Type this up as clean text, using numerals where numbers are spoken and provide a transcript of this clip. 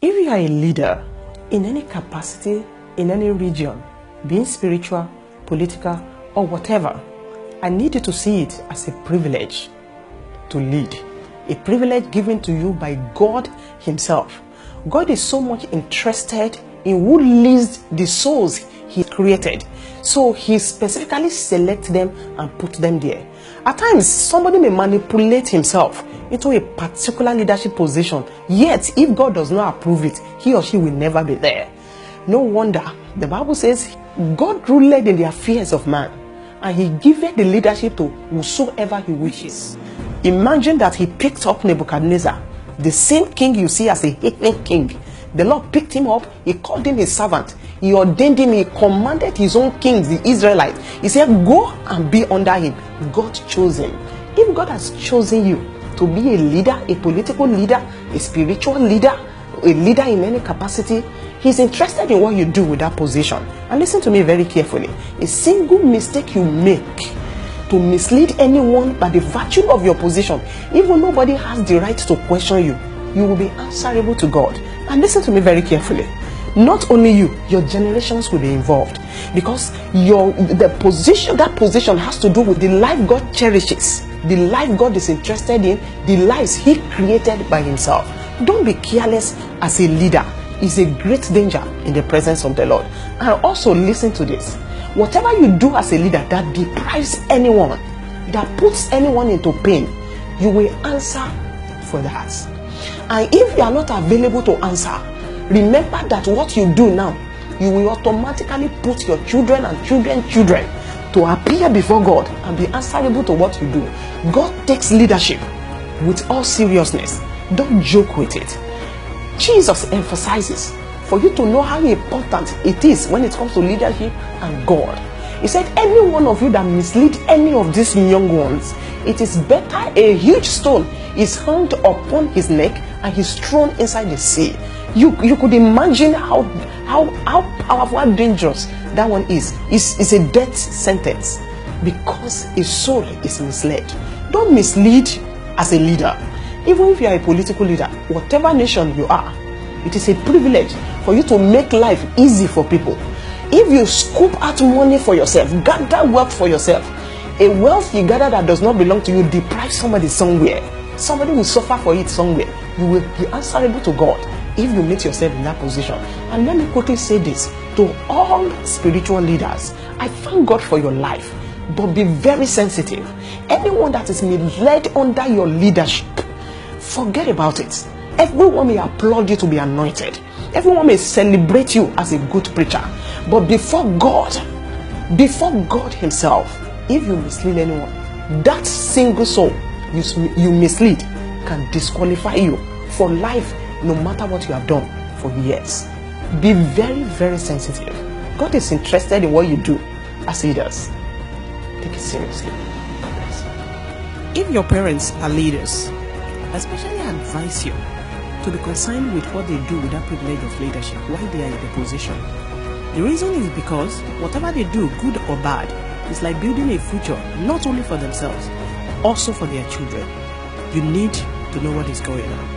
If you are a leader in any capacity, in any region, being spiritual, political, or whatever, I need you to see it as a privilege to lead. A privilege given to you by God Himself. God is so much interested in who leads the souls He created. So He specifically selects them and put them there. At times, somebody may manipulate himself into a particular leadership position, yet if God does not approve it, he or she will never be there. No wonder the Bible says God ruled in the affairs of man, and He giveth the leadership to whosoever He wishes. Imagine that He picked up Nebuchadnezzar, the same king you see as a heathen king. The Lord picked him up, He called him His servant, He ordained him, He commanded His own kings, the Israelites. He said, go and be under him. God chose him. If God has chosen you to be a leader, a political leader, a spiritual leader, a leader in any capacity, He's interested in what you do with that position. And listen to me very carefully. A single mistake you make to mislead anyone by the virtue of your position, even nobody has the right to question you, you will be answerable to God. And listen to me very carefully. Not only you, your generations will be involved, because that position has to do with the life God cherishes, the life God is interested in, the lives He created by Himself. Don't be careless as a leader. It's a great danger in the presence of the Lord. And also listen to this. Whatever you do as a leader that deprives anyone, that puts anyone into pain, you will answer for that. And if you are not available to answer, remember that what you do now, you will automatically put your children and children to appear before God and be answerable to what you do. God takes leadership with all seriousness. Don't joke with it. Jesus emphasizes for you to know how important it is when it comes to leadership and God. He said, any one of you that mislead any of these young ones, it is better a huge stone is hung upon his neck and he's thrown inside the sea. You could imagine how powerful, how dangerous that one is. It's a death sentence because a soul is misled. Don't mislead as a leader. Even if you are a political leader, whatever nation you are, it is a privilege for you to make life easy for people. If you scoop out money for yourself, gather wealth for yourself, a wealth you gather that does not belong to you, deprive somebody somewhere. Somebody will suffer for it somewhere. You will be answerable to God if you meet yourself in that position. And let me quickly say this to all spiritual leaders. I thank God for your life, but be very sensitive. Anyone that is led under your leadership, forget about it. Everyone may applaud you to be anointed. Everyone may celebrate you as a good preacher. But before God Himself, if you mislead anyone, that single soul you mislead can disqualify you for life, no matter what you have done for years. Be very, very sensitive. God is interested in what you do as leaders. Take it seriously. If your parents are leaders, I especially advise you to be concerned with what they do with that privilege of leadership while they are in the position. The reason is because whatever they do, good or bad, is like building a future not only for themselves, also for their children. You need to know what is going on.